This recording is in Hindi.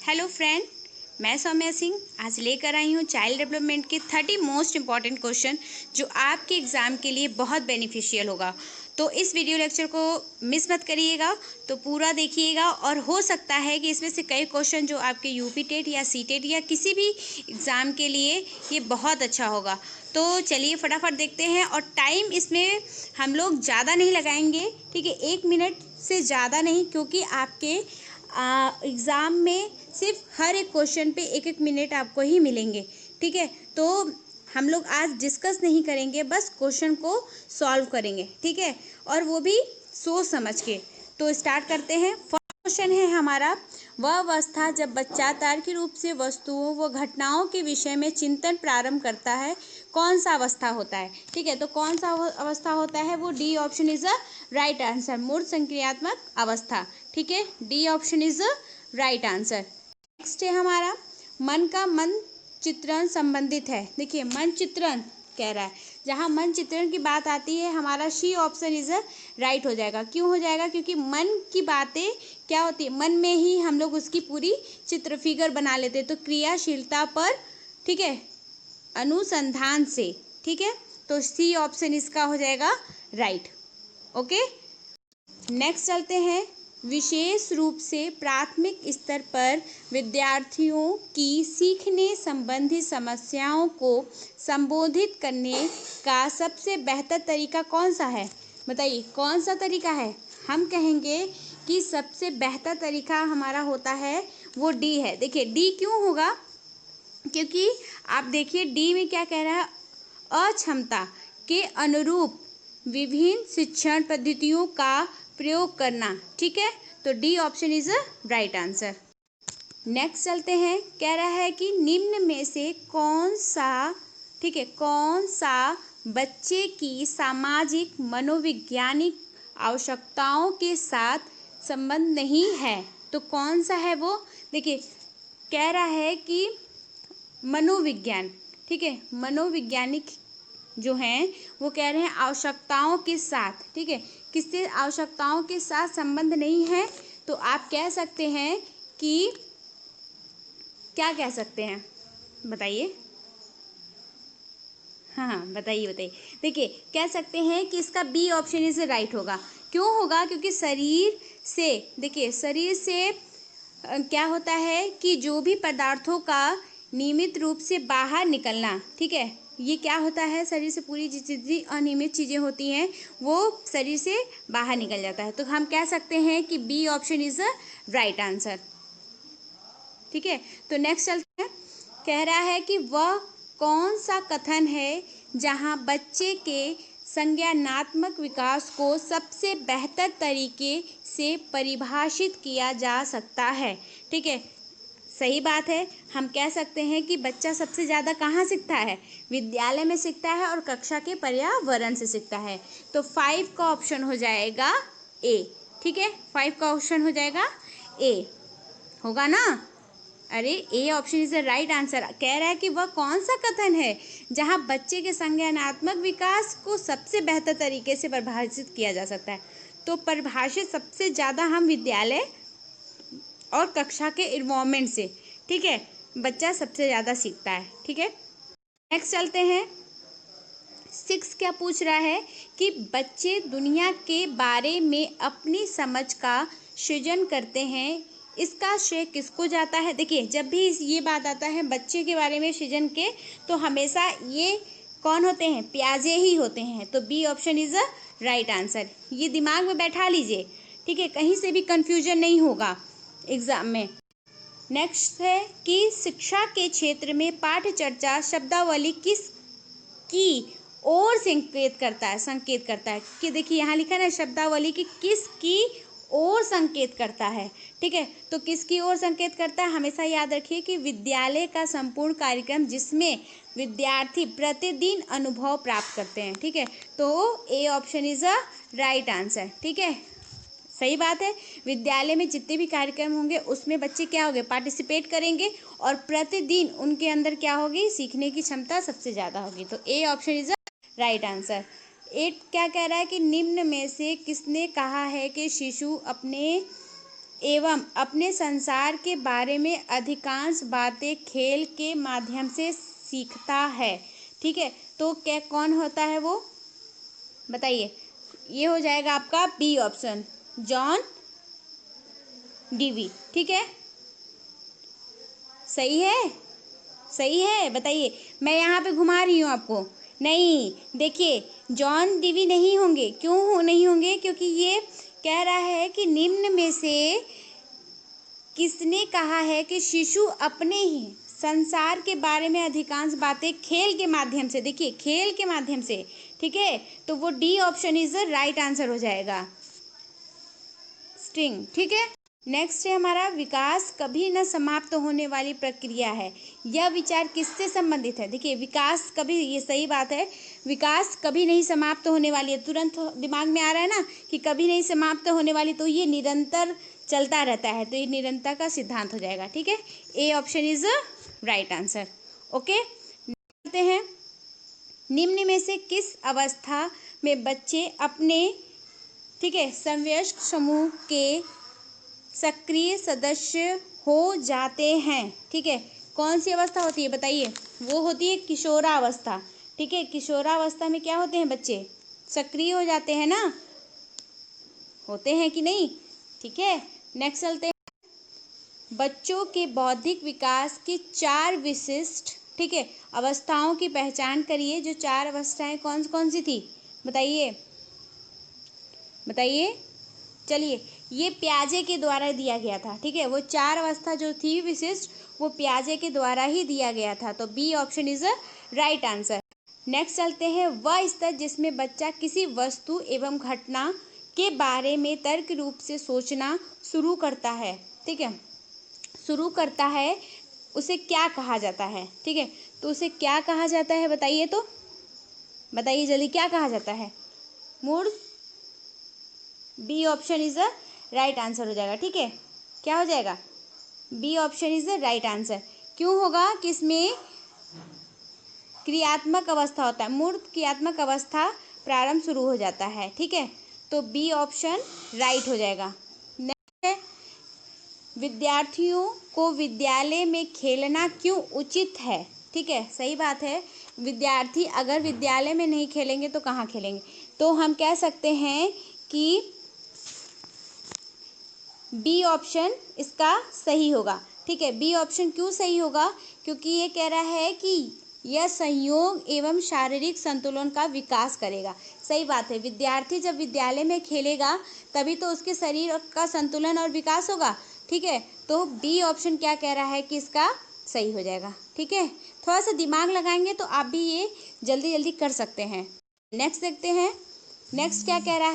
हेलो फ्रेंड, मैं सौम्या सिंह आज लेकर आई हूँ चाइल्ड डेवलपमेंट के 30 मोस्ट इम्पॉर्टेंट क्वेश्चन जो आपके एग्ज़ाम के लिए बहुत बेनिफिशियल होगा। तो इस वीडियो लेक्चर को मिस मत करिएगा, तो पूरा देखिएगा और हो सकता है कि इसमें से कई क्वेश्चन जो आपके यूपी टेट या सी टेट या किसी भी एग्ज़ाम के लिए ये बहुत अच्छा होगा। तो चलिए फटाफट देखते हैं और टाइम इसमें हम लोग ज़्यादा नहीं लगाएंगे, ठीक है, 1 मिनट से ज़्यादा नहीं, क्योंकि आपके एग्ज़ाम में सिर्फ हर एक क्वेश्चन पे 1-1 मिनट आपको ही मिलेंगे, ठीक है। तो हम लोग आज डिस्कस नहीं करेंगे, बस क्वेश्चन को सॉल्व करेंगे, ठीक है, और वो भी सोच समझ के। तो स्टार्ट करते हैं। फर्स्ट क्वेश्चन है हमारा, वह अवस्था जब बच्चा तार्किक रूप से वस्तुओं व घटनाओं के विषय में चिंतन प्रारंभ करता है, कौन सा अवस्था होता है, ठीक है। तो कौन सा अवस्था होता है, वो D option is a right answer, मूर्त संक्रियात्मक अवस्था, ठीक है, D option is a right answer. Next है हमारा, मन का मन चित्रण संबंधित है। देखिए मन चित्रण कह रहा है, जहाँ मन चित्रण की बात आती है हमारा सी ऑप्शन इज राइट हो जाएगा। क्यों हो जाएगा? क्योंकि मन की बातें क्या होती है, मन में ही हम लोग उसकी पूरी चित्र फिगर बना लेते हैं। तो क्रियाशीलता पर, ठीक है, अनुसंधान से, ठीक है, तो सी ऑप्शन इसका हो जाएगा राइट। ओके, नेक्स्ट चलते हैं। विशेष रूप से प्राथमिक स्तर पर विद्यार्थियों की सीखने संबंधी समस्याओं को संबोधित करने का सबसे बेहतर तरीका कौन सा है? बताइए कौन सा तरीका है? हम कहेंगे कि सबसे बेहतर तरीका हमारा होता है वो डी है। देखिए डी क्यों होगा, क्योंकि आप देखिए डी में क्या कह रहा है, अक्षमता के अनुरूप विभिन्न शिक्षण पद्धतियों का प्रयोग करना, ठीक है। तो D option is a right answer. Next चलते हैं। कह रहा है कि निम्न में से कौन सा, ठीक है, कौन सा बच्चे की सामाजिक मनोवैज्ञानिक आवश्यकताओं के साथ संबंध नहीं है? तो कौन सा है वो? देखिए कह रहा है कि मनोविज्ञान, ठीक है, मनोवैज्ञानिक जो हैं वो कह रहे हैं आवश्यकताओं के साथ, ठीक है, किससे आवश्यकताओं के साथ संबंध नहीं है। तो आप कह सकते हैं कि क्या कह सकते हैं, बताइए। हाँ बताइए। देखिए कह सकते हैं कि इसका बी ऑप्शन इज राइट होगा। क्यों होगा? क्योंकि शरीर से, देखिए शरीर से क्या होता है कि जो भी पदार्थों का नियमित रूप से बाहर निकलना, ठीक है, ये क्या होता है, शरीर से पूरी जितनी अनियमित चीज़ें होती हैं वो शरीर से बाहर निकल जाता है। तो हम कह सकते हैं कि B option is a right answer, ठीक है। तो नेक्स्ट चलते हैं। कह रहा है कि वह कौन सा कथन है जहां बच्चे के संज्ञानात्मक विकास को सबसे बेहतर तरीके से परिभाषित किया जा सकता है, ठीक है। सही बात है, हम कह सकते हैं कि बच्चा सबसे ज़्यादा कहाँ सीखता है, विद्यालय में सीखता है और कक्षा के पर्यावरण से सीखता है। तो 5 का ऑप्शन हो जाएगा ए, ठीक है, 5 का ऑप्शन हो जाएगा ए, होगा ना? अरे A option is the right answer. कह रहा है कि वह कौन सा कथन है जहां बच्चे के संज्ञानात्मक विकास को सबसे बेहतर तरीके से परिभाषित किया जा सकता है। तो परिभाषित सबसे ज़्यादा हम विद्यालय और कक्षा के इन्वायरमेंट से, ठीक है, बच्चा सबसे ज़्यादा सीखता है, ठीक है। नेक्स्ट चलते हैं। 6 क्या पूछ रहा है कि बच्चे दुनिया के बारे में अपनी समझ का सृजन करते हैं, इसका श्रेय किसको जाता है? देखिए जब भी ये बात आता है बच्चे के बारे में सृजन के, तो हमेशा ये कौन होते हैं, पियाजे ही होते हैं। तो B option is a right answer. ये दिमाग में बैठा लीजिए, ठीक है, कहीं से भी कंफ्यूजन नहीं होगा एग्जाम में। नेक्स्ट है कि शिक्षा के क्षेत्र में पाठ्य चर्चा शब्दावली किस की ओर संकेत करता है कि देखिए यहाँ लिखा है ना शब्दावली की किस की ओर संकेत करता है, ठीक है। तो किसकी ओर संकेत करता है? हमेशा याद रखिए कि विद्यालय का संपूर्ण कार्यक्रम जिसमें विद्यार्थी प्रतिदिन अनुभव प्राप्त करते हैं, ठीक है। तो A option is a right answer, ठीक है, सही बात है। विद्यालय में जितने भी कार्यक्रम होंगे उसमें बच्चे क्या होंगे, पार्टिसिपेट करेंगे और प्रतिदिन उनके अंदर क्या होगी, सीखने की क्षमता सबसे ज़्यादा होगी। तो A option is a right answer. 8 क्या कह रहा है कि निम्न में से किसने कहा है कि शिशु अपने एवं अपने संसार के बारे में अधिकांश बातें खेल के माध्यम से सीखता है। ठीक है, तो क्या कौन होता है वो, बताइए। ये हो जाएगा आपका बी ऑप्शन, जॉन डीवी। ठीक है, सही है, सही है, बताइए। मैं यहाँ पे घुमा रही हूँ आपको। नहीं, देखिए जॉन डीवी नहीं होंगे। क्यों नहीं होंगे? क्योंकि ये कह रहा है कि निम्न में से किसने कहा है कि शिशु अपने ही संसार के बारे में अधिकांश बातें खेल के माध्यम से, देखिए खेल के माध्यम से। ठीक है, तो वो D option is the right answer हो जाएगा, स्ट्रिंग। ठीक है, नेक्स्ट है हमारा, विकास कभी न समाप्त होने वाली प्रक्रिया है। यह विचार किससे संबंधित है? देखिए विकास कभी, ये सही बात है, विकास कभी नहीं समाप्त होने वाली है। तुरंत दिमाग में आ रहा है ना कि कभी नहीं समाप्त होने वाली, तो ये निरंतर चलता रहता है, तो ये निरंतर का सिद्धांत हो जाएगा। ठीक है, A option is right answer. Okay, करते हैं, निम्न में से किस अवस्था में बच्चे अपने, ठीक है, समवयस्क समूह के सक्रिय सदस्य हो जाते हैं? ठीक है, कौन सी अवस्था होती है बताइए? वो होती है किशोरावस्था। ठीक है, किशोरावस्था में क्या होते हैं बच्चे? सक्रिय हो जाते हैं ना, होते हैं कि नहीं? ठीक है, नेक्स्ट चलते हैं, बच्चों के बौद्धिक विकास की 4 विशिष्ट, ठीक है, अवस्थाओं की पहचान करिए। जो 4 अवस्थाएं कौन कौन सी थी बताइए, बताइए। चलिए, ये पियाजे के द्वारा दिया गया था। ठीक है, वो 4 अवस्था जो थी विशिष्ट, वो पियाजे के द्वारा ही दिया गया था, तो B option is the right answer. Next चलते हैं, वह स्तर जिसमें बच्चा किसी वस्तु एवं घटना के बारे में तर्क रूप से सोचना शुरू करता है। ठीक है, शुरू करता है, उसे क्या कहा जाता है? ठीक है, तो उसे क्या कहा जाता है बताइए, तो बताइए जल्दी, क्या कहा जाता है? Mood, B option is the right answer हो जाएगा। ठीक है, क्या हो जाएगा? B option is the right answer. क्यों होगा? कि इसमें क्रियात्मक अवस्था होता है, मूर्त क्रियात्मक अवस्था प्रारंभ शुरू हो जाता है। ठीक है, तो बी ऑप्शन राइट हो जाएगा। नेक्स्ट है, विद्यार्थियों को विद्यालय में खेलना क्यों उचित है? ठीक है, सही बात है, विद्यार्थी अगर विद्यालय में नहीं खेलेंगे तो कहाँ खेलेंगे? तो हम कह सकते हैं कि बी ऑप्शन इसका सही होगा। ठीक है, बी ऑप्शन क्यों सही होगा? क्योंकि ये कह रहा है कि यह संयोग एवं शारीरिक संतुलन का विकास करेगा। सही बात है, विद्यार्थी जब विद्यालय में खेलेगा तभी तो उसके शरीर का संतुलन और विकास होगा। ठीक है, तो बी ऑप्शन क्या कह रहा है कि इसका सही हो जाएगा। ठीक है, थोड़ा सा दिमाग लगाएंगे तो आप भी ये जल्दी जल्दी कर सकते हैं। नेक्स्ट देखते हैं, नेक्स्ट क्या कह रहा है।